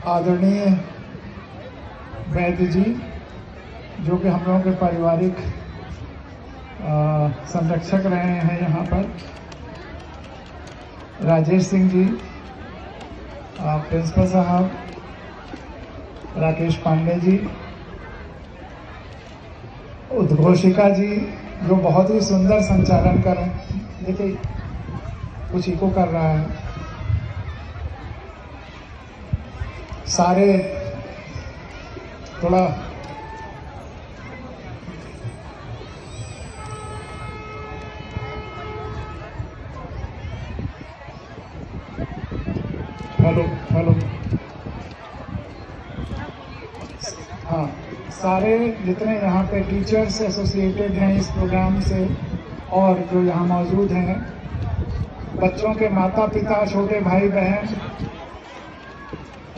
आदरणीय वैद्य जी, जो कि हम लोगों के पारिवारिक संरक्षक रहे हैं यहाँ पर, राजेश सिंह जी, प्रिंसिपल साहब, राकेश पांडे जी, उद्घोषिका जी जो बहुत ही सुंदर संचालन कर रहे हैं। देखिए कुछ इको कर रहा है। सारे थोड़ा हेलो हाँ, सारे जितने यहाँ पे टीचर्स एसोसिएटेड हैं इस प्रोग्राम से और जो यहाँ मौजूद हैं, बच्चों के माता पिता, छोटे भाई बहन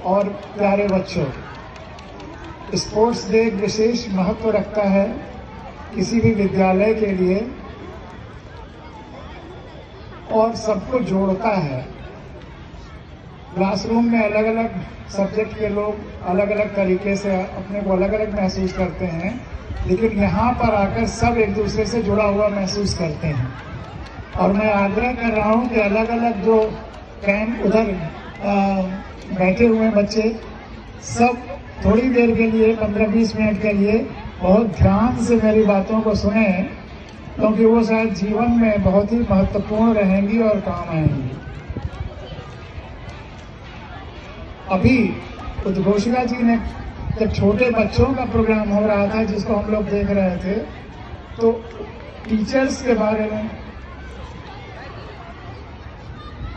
और प्यारे बच्चों, स्पोर्ट्स डे एक विशेष महत्व रखता है किसी भी विद्यालय के लिए और सबको जोड़ता है। क्लासरूम में अलग अलग सब्जेक्ट के लोग अलग अलग तरीके से अपने को अलग अलग महसूस करते हैं, लेकिन यहाँ पर आकर सब एक दूसरे से जुड़ा हुआ महसूस करते हैं। और मैं आग्रह कर रहा हूँ कि अलग अलग जो कैंप उधर बैठे हुए बच्चे सब थोड़ी देर के लिए 15-20 मिनट के लिए बहुत ध्यान से मेरी बातों को सुने, क्योंकि वो शायद जीवन में बहुत ही महत्वपूर्ण रहेंगी और काम आएंगी। अभी उद्घोषिका जी ने जब छोटे बच्चों का प्रोग्राम हो रहा था जिसको हम लोग देख रहे थे, तो टीचर्स के बारे में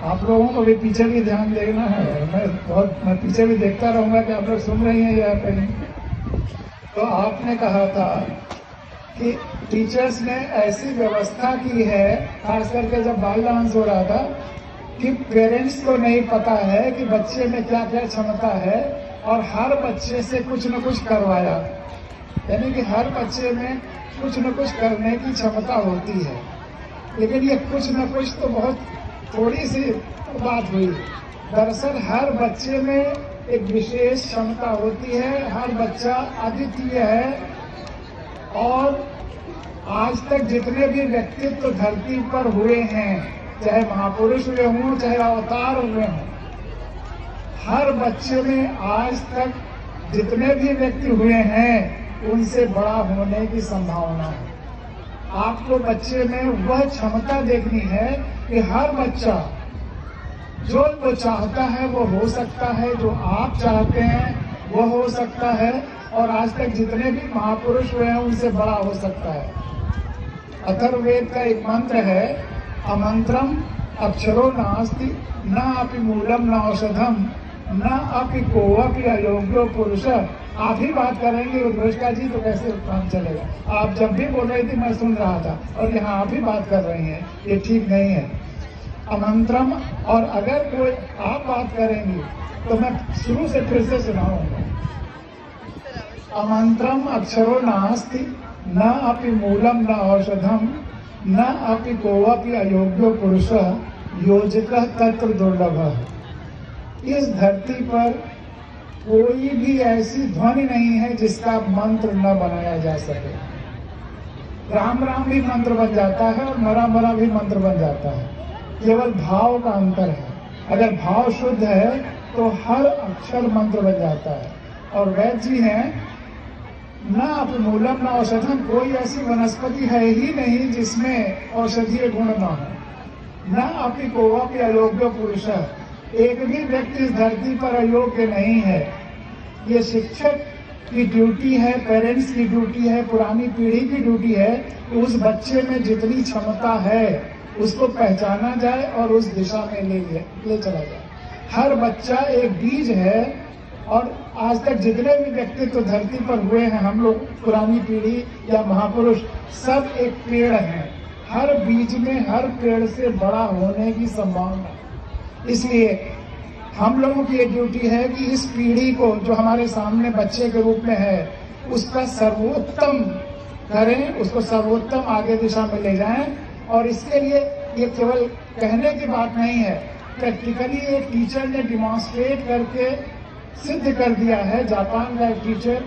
आप लोगों को भी पीछे भी ध्यान देना है। मैं पीछे भी देखता रहूंगा कि आप लोग सुन रही हैं या कहीं। तो आपने कहा था कि टीचर्स ने ऐसी व्यवस्था की है, खास करके जब बाल डांस हो रहा था, कि पेरेंट्स को नहीं पता है कि बच्चे में क्या क्या क्षमता है और हर बच्चे से कुछ न कुछ करवाया। यानी कि हर बच्चे में कुछ न कुछ करने की क्षमता होती है, लेकिन ये कुछ न कुछ तो बहुत थोड़ी सी बात हुई। दरअसल हर बच्चे में एक विशेष क्षमता होती है, हर बच्चा अद्वितीय है। और आज तक जितने भी व्यक्तित्व धरती पर हुए हैं, चाहे महापुरुष हुए हों चाहे अवतार हुए हों, हर बच्चे में आज तक जितने भी व्यक्ति हुए हैं उनसे बड़ा होने की संभावना है। आपको बच्चे में वह क्षमता देखनी है कि हर बच्चा जो वो चाहता है वो हो सकता है, जो आप चाहते हैं वो हो सकता है, और आज तक जितने भी महापुरुष हुए हैं उनसे बड़ा हो सकता है। अथर्ववेद का एक मंत्र है, अमंत्रम अक्षरो नास्ति न अपि मूलम न औषधम न अपि कोऽपि अयोग्यो पुरुष। आप ही बात करेंगे उद्घोषिका जी तो कैसे काम चलेगा? आप जब भी बोल रही थी मैं सुन रहा था, और यहाँ आप ही बात कर रही हैं, ये ठीक नहीं है। अमंत्रम, और अगर कोई आप बात करेंगी तो मैं शुरू से फिर से सुनाऊंगा। अमंत्रम अक्षरो नास्ति न अपि मूलम न औषधम न अपि कोऽपि अयोग्यो पुरुष योजकः तत्र दुर्लभः। इस धरती पर कोई भी ऐसी ध्वनि नहीं है जिसका मंत्र न बनाया जा सके। राम राम भी मंत्र बन जाता है और मरा मरा भी मंत्र बन जाता है, केवल भाव का अंतर है। अगर भाव शुद्ध है तो हर अक्षर मंत्र बन जाता है। और वैद्य जी हैं, न अपि मूलम न औषधम, कोई ऐसी वनस्पति है ही नहीं जिसमें औषधीय गुण न हो। न अपि कोऽपि अयोग्य पुरुष, एक भी व्यक्ति इस धरती पर अयोग्य नहीं है। ये शिक्षक की ड्यूटी है, पेरेंट्स की ड्यूटी है, पुरानी पीढ़ी की ड्यूटी है कि उस बच्चे में जितनी क्षमता है उसको पहचाना जाए और उस दिशा में ले चला जाए। हर बच्चा एक बीज है, और आज तक जितने भी व्यक्तित्व धरती पर हुए हैं, हम लोग पुरानी पीढ़ी या महापुरुष, सब एक पेड़ हैं। हर बीज में, हर पेड़ से बड़ा होने की संभावना। इसलिए हम लोगों की एक ड्यूटी है कि इस पीढ़ी को, जो हमारे सामने बच्चे के रूप में है, उसका सर्वोत्तम करें, उसको सर्वोत्तम आगे दिशा में ले जाएं। और इसके लिए ये केवल कहने की बात नहीं है, प्रैक्टिकली एक टीचर ने डिमॉन्स्ट्रेट करके सिद्ध कर दिया है। जापान का एक टीचर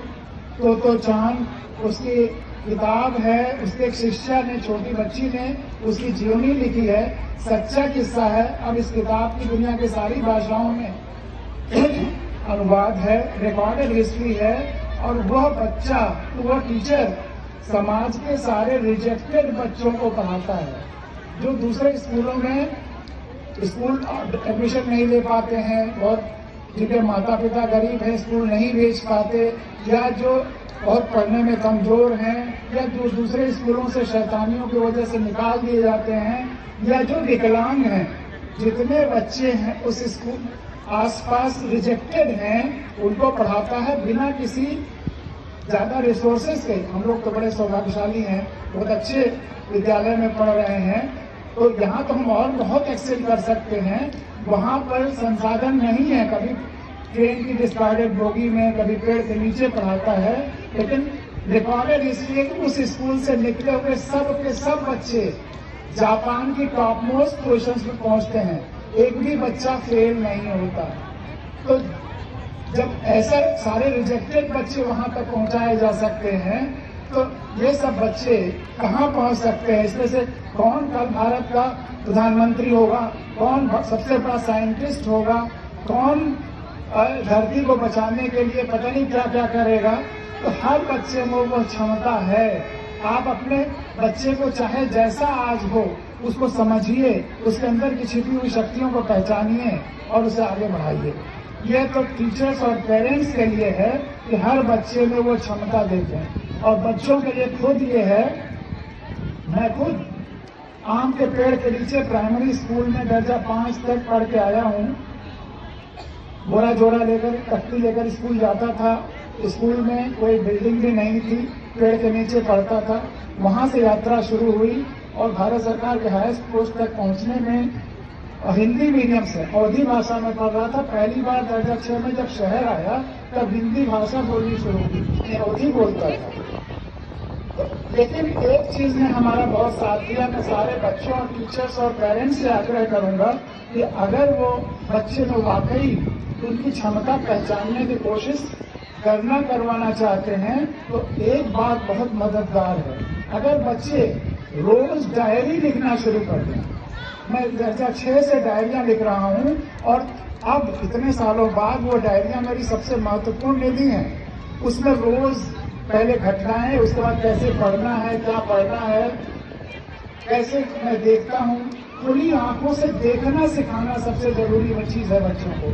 तोतो चान, उसकी किताब है, उसके एक शिष्या ने, छोटी बच्ची ने उसकी जीवनी लिखी है, सच्चा किस्सा है। अब इस किताब की दुनिया के सारी भाषाओं में अनुवाद है, रिकॉर्डेड हिस्ट्री है। और वह बच्चा, वह टीचर समाज के सारे रिजेक्टेड बच्चों को पढ़ाता है, जो दूसरे स्कूलों में स्कूल एडमिशन नहीं ले पाते हैं, और जिनके माता पिता गरीब हैं, स्कूल नहीं भेज पाते, या जो बहुत पढ़ने में कमजोर हैं, या जो दूसरे स्कूलों से शैतानियों की वजह से निकाल दिए जाते हैं, या जो विकलांग हैं। जितने बच्चे हैं उस स्कूल आसपास रिजेक्टेड हैं, उनको पढ़ाता है बिना किसी ज्यादा रिसोर्सेज के। हम लोग तो बड़े सौभाग्यशाली हैं, बहुत अच्छे विद्यालय में पढ़ रहे हैं, तो यहाँ तो हम और बहुत एक्सेल कर सकते हैं। वहाँ पर संसाधन नहीं है, कभी ट्रेन की डिस्कार्डेड बोगी में, कभी पेड़ के नीचे पढ़ाता है। लेकिन रिकॉर्डेड इसलिए कि उस स्कूल से निकले हुए सब के सब बच्चे जापान की टॉप मोस्ट पोजिशंस में पहुंचते हैं, एक भी बच्चा फेल नहीं होता। तो जब ऐसा सारे रिजेक्टेड बच्चे वहां तक पहुंचाए जा सकते हैं, तो ये सब बच्चे कहाँ पहुंच सकते हैं? इसमें से कौन कल भारत का प्रधानमंत्री होगा, कौन सबसे बड़ा साइंटिस्ट होगा, कौन धरती को बचाने के लिए पता नहीं क्या क्या करेगा। तो हर बच्चे में वो क्षमता है। आप अपने बच्चे को चाहे जैसा आज हो, उसको समझिए, उसके अंदर की छिपी हुई शक्तियों को पहचानिए और उसे आगे बढ़ाइए। यह तो टीचर्स और पेरेंट्स के लिए है कि हर बच्चे में वो क्षमता देखें। और बच्चों के लिए खुद ये है, मैं खुद आम के पेड़ के नीचे प्राइमरी स्कूल में दर्जा 5 तक पढ़ के आया हूँ। बोरा जोरा लेकर, तख्ती लेकर स्कूल जाता था। स्कूल में कोई बिल्डिंग भी नहीं थी, पेड़ के नीचे पढ़ता था। वहां से यात्रा शुरू हुई और भारत सरकार के हाईएस्ट पोस्ट तक पहुंचने में हिंदी मीडियम से अवधी भाषा में पढ़ रहा था। पहली बार दर्जा 6 में जब शहर आया तब हिंदी भाषा बोलनी शुरू की, अवधी बोलता था। लेकिन एक चीज ने हमारा बहुत साथ दिया। मैं सारे बच्चों और टीचर्स और पेरेंट्स से आग्रह करूंगा कि अगर वो बच्चे में वाकई उनकी क्षमता पहचानने की कोशिश करवाना चाहते हैं, तो एक बात बहुत मददगार है। अगर बच्चे रोज डायरी लिखना शुरू कर दें, मैं दर्जा 6 से डायरियां लिख रहा हूं और अब इतने सालों बाद वो डायरियां मेरी सबसे महत्वपूर्ण निधि हैं। उसमें रोज पहले घटनाएं, उसके बाद कैसे पढ़ना है, क्या पढ़ना है, कैसे मैं देखता हूं। खुली आंखों से देखना सिखाना सबसे जरूरी वो चीज है बच्चों को।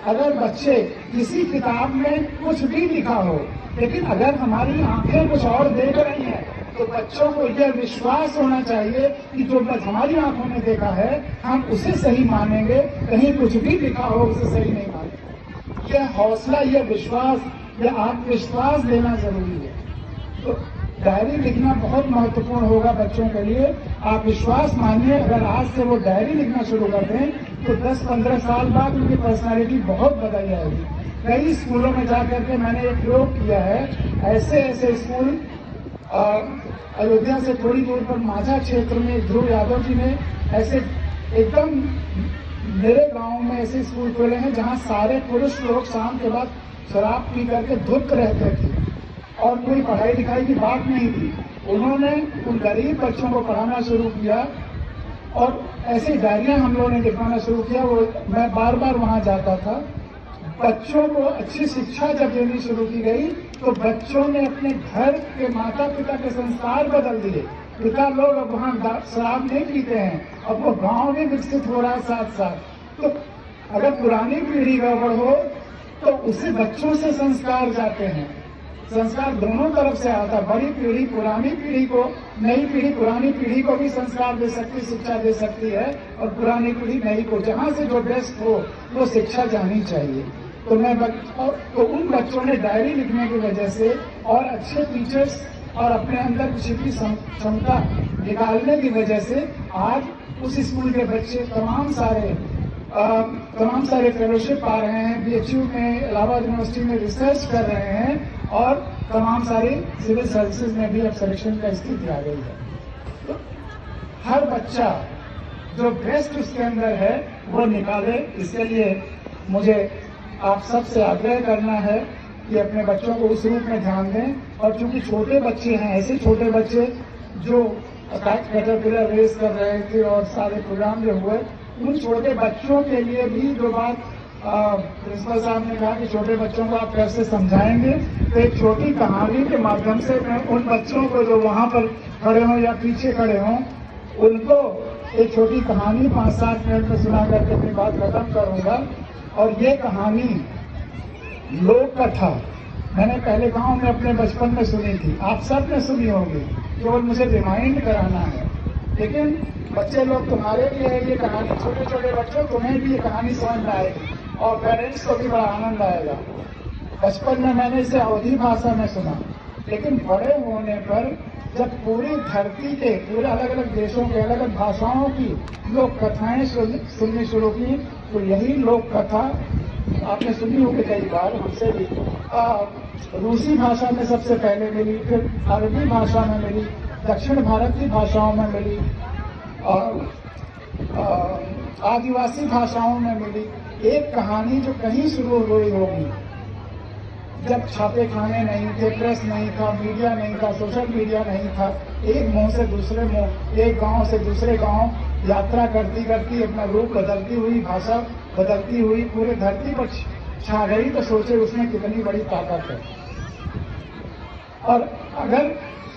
अगर बच्चे किसी किताब में कुछ भी लिखा हो, लेकिन अगर हमारी आंखें कुछ और देख रही हैं, तो बच्चों को यह विश्वास होना चाहिए कि जो हमारी आंखों ने देखा है हम उसे सही मानेंगे, कहीं कुछ भी लिखा हो उसे सही नहीं मानेंगे। यह हौसला, यह विश्वास, यह आत्मविश्वास देना जरूरी है। तो डायरी लिखना बहुत महत्वपूर्ण होगा बच्चों के लिए। आप विश्वास मानिए, अगर आज से वो डायरी लिखना शुरू कर दें तो 10-15 साल बाद उनकी पर्सनालिटी बहुत बदल जाएगी। कई स्कूलों में जाकर के मैंने एक प्रयोग किया है। ऐसे स्कूल अयोध्या से थोड़ी दूर पर माझा क्षेत्र में ध्रुव यादव जी ने ऐसे एकदम मेरे गांव में ऐसे स्कूल खोले हैं जहां सारे पुरुष लोग शाम के बाद शराब पी करके धुत रहते थे और कोई पढ़ाई लिखाई की बात नहीं थी। उन्होंने उन गरीब बच्चों को पढ़ाना शुरू किया और ऐसी डायरियां हम लोगों ने लिखवाना शुरू किया। वो मैं बार बार वहां जाता था। बच्चों को अच्छी शिक्षा जब देनी शुरू की गई तो बच्चों ने अपने घर के माता पिता के संस्कार बदल दिए। पिता लोग अब वहां शराब नहीं पीते हैं, अब वो गांव में विकसित हो रहा है साथ साथ। तो अगर पुरानी पीढ़ी गड़बड़ हो तो उसे बच्चों से संस्कार जाते हैं। संस्कार दोनों तरफ से आता है। बड़ी पीढ़ी पुरानी पीढ़ी को, नई पीढ़ी पुरानी पीढ़ी को भी संस्कार दे सकती, शिक्षा दे सकती है, और पुरानी पीढ़ी नई को। जहां से जो बेस्ट हो वो शिक्षा जानी चाहिए। तो तो उन बच्चों ने डायरी लिखने की वजह से और अच्छे टीचर्स और अपने अंदर छिपी क्षमता निकालने की वजह से आज उस स्कूल के बच्चे तमाम सारे फेलोशिप पा रहे हैं, BHU में, इलाहाबाद यूनिवर्सिटी में रिसर्च कर रहे हैं और तमाम सारी सिविल सर्विसेज में भी अब सिलेक्शन का स्थिति आ गई है। तो हर बच्चा जो बेस्ट उसके अंदर है वो निकाले। इसके लिए मुझे आप सबसे आग्रह करना है कि अपने बच्चों को उस रूप में ध्यान दें। और चूंकि छोटे बच्चे हैं, ऐसे छोटे बच्चे जो कैटरपिलर रेस कर रहे थे और सारे प्रोग्राम जो हुए, उन छोटे बच्चों के लिए भी जो बात प्रिंसिपल साहब ने कहा कि छोटे बच्चों को आप कैसे समझाएंगे, तो एक छोटी कहानी के माध्यम से मैं उन बच्चों को जो वहां पर खड़े हों या पीछे खड़े हों, उनको एक छोटी कहानी 5-7 मिनट में सुना करके अपनी बात खत्म करूंगा। और ये कहानी लोक कथा मैंने पहले गांव में अपने बचपन में सुनी थी, आप सब ने सुनी होगी, केवल मुझे रिमाइंड कराना है। लेकिन बच्चे लोग तुम्हारे लिए है ये कहानी, छोटे छोटे बच्चों तुम्हें भी ये कहानी समझ में आएगी और पेरेंट्स को भी बड़ा आनंद आएगा। बचपन में मैंने इसे अवधी भाषा में सुना, लेकिन बड़े होने पर जब पूरी धरती के पूरे अलग अलग देशों के अलग अलग भाषाओं की लोक कथाएं सुननी शुरू की, तो यही लोक कथा आपने सुनी होगी कई बार, हमसे भी रूसी भाषा में सबसे पहले मिली, फिर अरबी भाषा में मिली, दक्षिण भारत की भाषाओं में मिली और आदिवासी भाषाओं में मिली। एक कहानी जो कहीं शुरू हुई होगी, जब छापे खाने नहीं थे, प्रेस नहीं था, मीडिया नहीं था, सोशल मीडिया नहीं था, एक मुंह से दूसरे मुंह, एक गांव से दूसरे गांव यात्रा करती करती अपना रूप बदलती हुई, भाषा बदलती हुई पूरे धरती पर छा गई, तो सोचे उसमें कितनी बड़ी ताकत है। और अगर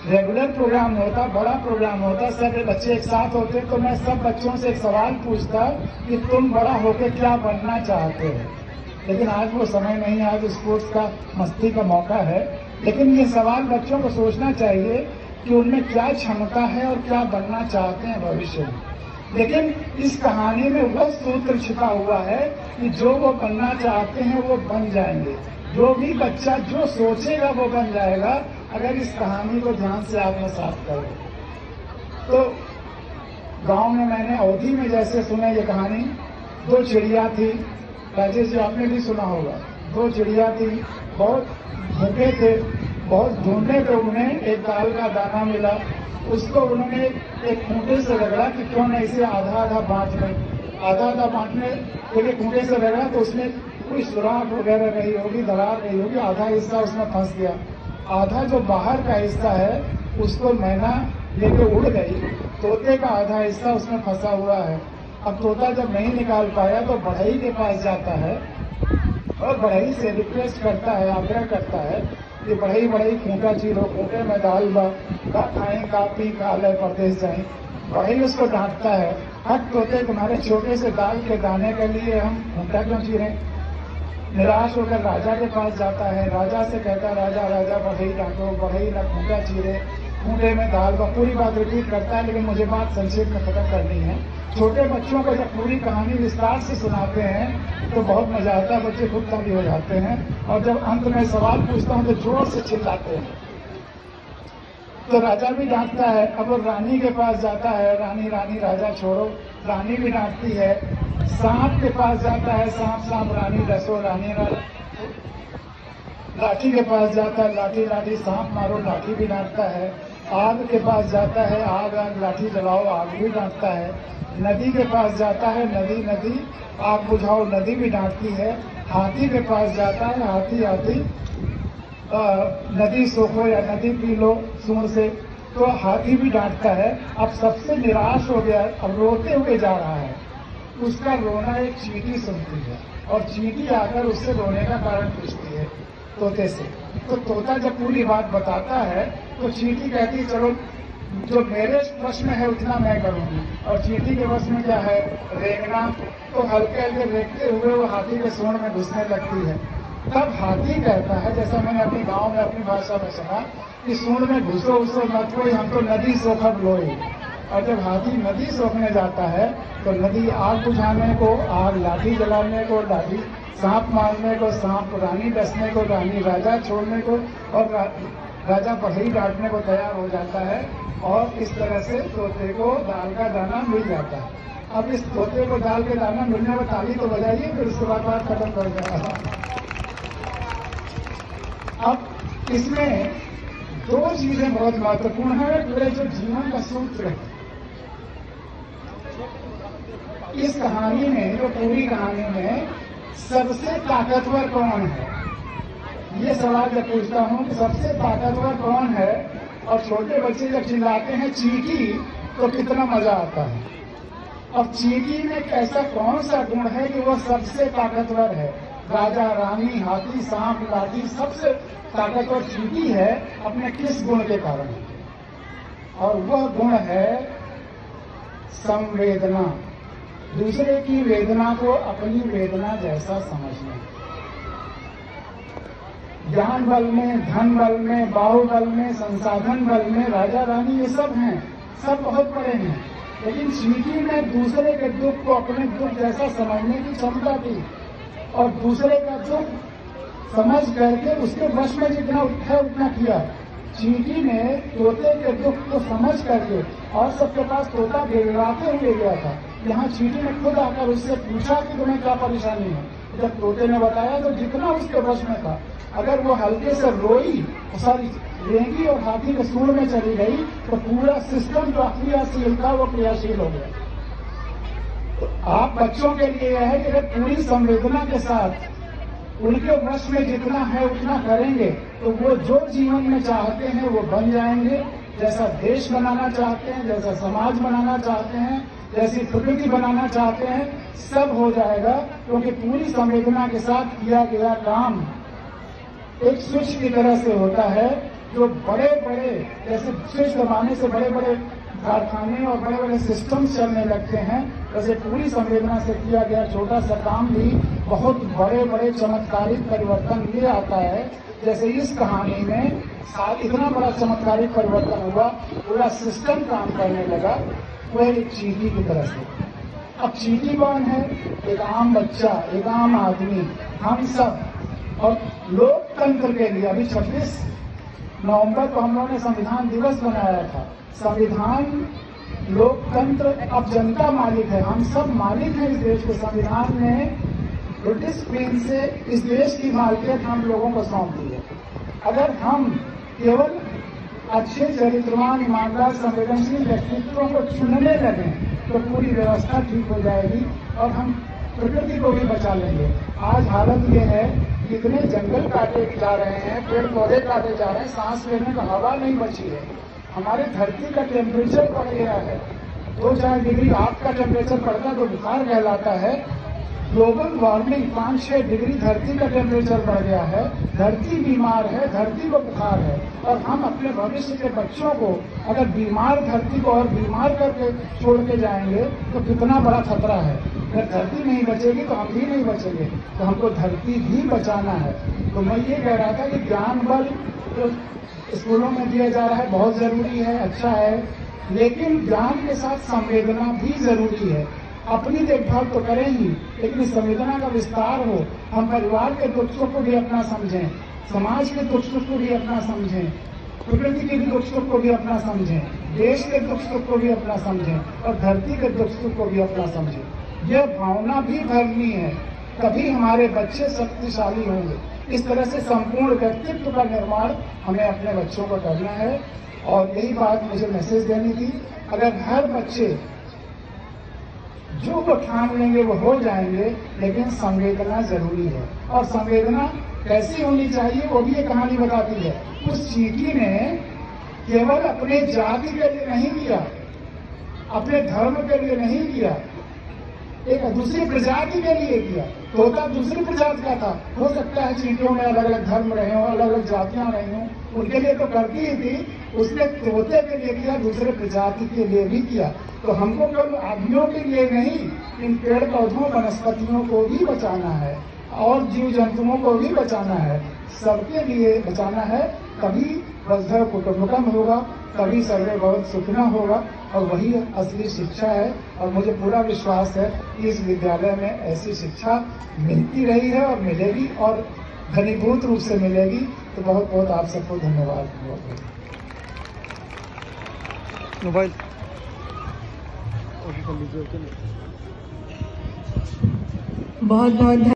रेगुलर प्रोग्राम होता, बड़ा प्रोग्राम होता, सब बच्चे एक साथ होते, तो मैं सब बच्चों से एक सवाल पूछता कि तुम बड़ा होकर क्या बनना चाहते हो। लेकिन आज वो समय नहीं, आज स्पोर्ट्स का मस्ती का मौका है। लेकिन ये सवाल बच्चों को सोचना चाहिए कि उनमें क्या क्षमता है और क्या बनना चाहते हैं भविष्य में। लेकिन इस कहानी में वह सूत्र छिपा हुआ है कि जो वो बनना चाहते हैं वो बन जाएंगे, जो भी बच्चा जो सोचेगा वो बन जाएगा, अगर इस कहानी को ध्यान से आत्मसात करें। तो गांव में मैंने अवधी में जैसे सुना ये कहानी, 2 चिड़िया थी, राजेश जी आपने भी सुना होगा, 2 चिड़िया थी, बहुत भूखे थे, बहुत ढूंढने पे उन्हें एक दाल का दाना मिला, उसको उन्होंने एक खूंटे से रगड़ा कि क्यों नहीं इसे आधा आधा बांट लें। आधा आधा बांटने के लिए खूंटे से रगड़ा तो उसमें कोई सुराख वगैरह रही होगी, दरार रही होगी, आधा हिस्सा उसमें फंस गया। आधा जो बाहर का हिस्सा है उसको मैना लेके उड़ गई, तोते का आधा हिस्सा उसमें फंसा हुआ है। अब तोता जब नहीं निकाल पाया तो बढ़ई के पास जाता है और बढ़ई से रिक्वेस्ट करता है, आग्रह करता है कि बढ़ई खूंटा चीरो, खूंटे में दाल बा, का खाएं का पी का ले परदेश जाए। बढ़ई उसको डांटता है, हट तोते, तुम्हारे छोटे से दाल के दाने के लिए हम खूंटा क्यों चीरें। निराश होकर राजा के पास जाता है, राजा से कहता है, राजा बढ़ई डांटो, बढ़ई ना खूंटा चीरे, खूंटे में दाल बा, पूरी बात रिपीट करता है। लेकिन मुझे बात संक्षेप में खत्म करनी है। छोटे बच्चों को जब पूरी कहानी विस्तार से सुनाते हैं तो बहुत मजा आता है, बच्चे खुद ताली हो जाते हैं, और जब अंत में सवाल पूछता हूं तो जोर से चिल्लाते हैं। तो राजा भी डांटता है। अब वो रानी के पास जाता है, रानी राजा छोड़ो, रानी भी डांटती है। सांप के पास जाता है, सांप रानी डसो, रानी लाठी के पास जाता है, लाठी सांप मारो, लाठी भी डांटता है। आग के पास जाता है, आग लाठी जलाओ, आग भी डांटता है। नदी के पास जाता है, नदी आग बुझाओ, नदी भी डांटती है। हाथी के पास जाता है, हाथी नदी सोखो या नदी पी लो सूंड से, तो हाथी भी डांटता है। अब सबसे निराश हो गया, अब रोते हुए जा रहा है। उसका रोना एक चींटी सुनती है और चींटी आकर उससे रोने का कारण पूछती है तोते से। तो तोता जब पूरी बात बताता है तो चींटी कहती है, चलो जो मेरे वश में है उतना मैं करूंगी। और चींटी के वश में क्या है, रेंगना। तो हल्के हल्के रेंगते हुए वो हाथी के सूंड में घुसने लगती है। तब हाथी कहता है, जैसा मैंने अपने गांव में अपनी भाषा में सुना, कि सूंड में घुसो मत कोई, हम तो नदी सोखब लोई। और जब हाथी नदी सोखने जाता है तो नदी आग बुझाने को आग, लाठी जलाने को लाठी, सांप मारने को सांप, रानी डसने को रानी, राजा छोड़ने को और राजा बढ़ई डांटने को तैयार हो जाता है। और इस तरह से तोते को दाल का दाना मिल जाता है। अब इस तोते को दाल के दाना मिलने में ताली तो बजाइए, फिर उसके बाद बात खत्म कर जाएगा। अब इसमें दो चीजें बहुत महत्वपूर्ण है। पूरे जो जीवन का सूत्र है इस कहानी में, जो पूरी कहानी में सबसे ताकतवर कौन है, ये सवाल जब पूछता हूं कि सबसे ताकतवर कौन है, और छोटे बच्चे जब चिल्लाते हैं चींटी तो कितना मजा आता है। अब चींटी में ऐसा कौन सा गुण है कि वो सबसे ताकतवर है? राजा, रानी, हाथी, सांप, लाठी, सबसे ताकतवर चींटी है अपने किस गुण के कारण? और वह गुण है संवेदना, दूसरे की वेदना को अपनी वेदना जैसा समझना। ज्ञान बल में, धन बल में, बाहुबल में, संसाधन बल में राजा रानी ये सब हैं, सब बहुत बड़े हैं, लेकिन चींटी में दूसरे के दुख को अपने दुख जैसा समझने की क्षमता थी और दूसरे का दुख समझ करके उसके वश में जितना है उतना किया। चींटी ने तोते के दुख को समझ करके, और सबके पास तोता गिड़गिड़ाते हुए गया था, यहाँ चींटी ने खुद आकर उससे पूछा कि तुम्हें क्या परेशानी है। जब तोते ने बताया तो जितना उसके वश में था, अगर वो हल्के से रोई, सॉरी रेंगी और हाथी के सूंड में चली गई तो पूरा सिस्टम जो अक्रियाशील था वो क्रियाशील हो गया। तो आप बच्चों के लिए यह है कि अगर पूरी संवेदना के साथ उनके वश में जितना है उतना करेंगे तो वो जो जीवन में चाहते हैं वो बन जाएंगे। जैसा देश बनाना चाहते हैं, जैसा समाज बनाना चाहते हैं, जैसी प्रकृति बनाना चाहते हैं, सब हो जाएगा, क्योंकि पूरी संवेदना के साथ किया गया काम एक स्विच की तरह से होता है। जो बड़े बड़े, जैसे स्विच दबाने से बड़े बड़े कारखाने और बड़े बड़े सिस्टम्स चलने लगते हैं, वैसे पूरी संवेदना से किया गया छोटा सा काम भी बहुत बड़े बड़े चमत्कारिक परिवर्तन ले आता है। जैसे इस कहानी में इतना बड़ा चमत्कारिक परिवर्तन हुआ, पूरा सिस्टम काम करने लगा, वह एक चींटी की तरह से। अब चींटी कौन है? एक आम बच्चा, एक आम आदमी, हम सब। और लोकतंत्र के लिए अभी 26 नवंबर को हम लोगों ने संविधान दिवस मनाया था। संविधान, लोकतंत्र, अब जनता मालिक है, हम सब मालिक हैं इस देश के। संविधान ने ब्रिटिश क्वीन से इस देश की मालिकियत हम लोगों को सौंप दी है। अगर हम केवल अच्छे चरित्रवान, ईमानदार, संवेदनशील व्यक्तित्वों को चुनने लगे तो पूरी व्यवस्था ठीक हो जाएगी और हम प्रकृति को भी बचा लेंगे। आज हालत ये है, कितने जंगल काटे जा रहे हैं, पेड़ पौधे काटे जा रहे हैं, सांस लेने का हवा नहीं बची है। हमारे धरती का टेम्परेचर बढ़ गया है, 2-4 डिग्री आपका टेम्परेचर बढ़ता तो बुखार कहलाता है। ग्लोबल वार्मिंग 5-6 डिग्री धरती का टेम्परेचर बढ़ गया है, धरती बीमार है, धरती को बुखार है। और हम अपने भविष्य के बच्चों को अगर बीमार धरती को और बीमार करके छोड़ के जाएंगे तो कितना बड़ा खतरा है। अगर धरती नहीं बचेगी तो हम भी नहीं बचेंगे, तो हमको धरती भी बचाना है। तो मैं ये कह रहा था कि ज्ञान बल जो स्कूलों में दिया जा रहा है बहुत जरूरी है, अच्छा है, लेकिन ज्ञान के साथ संवेदना भी जरूरी है। अपनी देखभाल तो करें ही, लेकिन संवेदना का विस्तार हो। हम परिवार के दुख सुख को भी अपना समझें, समाज के दुख सुख को भी अपना समझें, प्रकृति के दुख सुख को भी अपना समझें, देश के दुख सुख को भी अपना समझें और धरती के दुख सुख को भी अपना समझें। यह भावना भी भरनी है, तभी हमारे बच्चे शक्तिशाली होंगे। इस तरह से संपूर्ण व्यक्तित्व का निर्माण हमें अपने बच्चों को करना है। और यही बात मुझे मैसेज देनी थी। अगर हर बच्चे जो वो ठान लेंगे वो हो जाएंगे, लेकिन संवेदना जरूरी है। और संवेदना कैसी होनी चाहिए वो भी ये कहानी बताती है। उस चींटी ने केवल अपने जाति के लिए नहीं किया, अपने धर्म के लिए नहीं किया, एक दूसरी प्रजाति के लिए किया। तोता दूसरी प्रजाति का था, हो सकता है चींटियों में अलग अलग धर्म रहे हों, अलग अलग जातियां रही हों, उनके लिए तो करती ही थी। उसने तोते के लिए किया, दूसरे प्रजाति के लिए भी किया। तो हमको केवल आदमियों के लिए नहीं, इन पेड़ पौधों, वनस्पतियों को भी बचाना है और जीव जंतुओं को भी बचाना है, सबके लिए बचाना है। तभी वसुधैव कुटुम्बकम होगा, तभी सर्वे भवन्तु सुखिनः होगा, और वही असली शिक्षा है। और मुझे पूरा विश्वास है कि इस विद्यालय में ऐसी शिक्षा मिलती रही है और मिलेगी और घनीभूत रूप से मिलेगी। तो बहुत बहुत आप सबको धन्यवाद। मोबाइल बहुत बहुत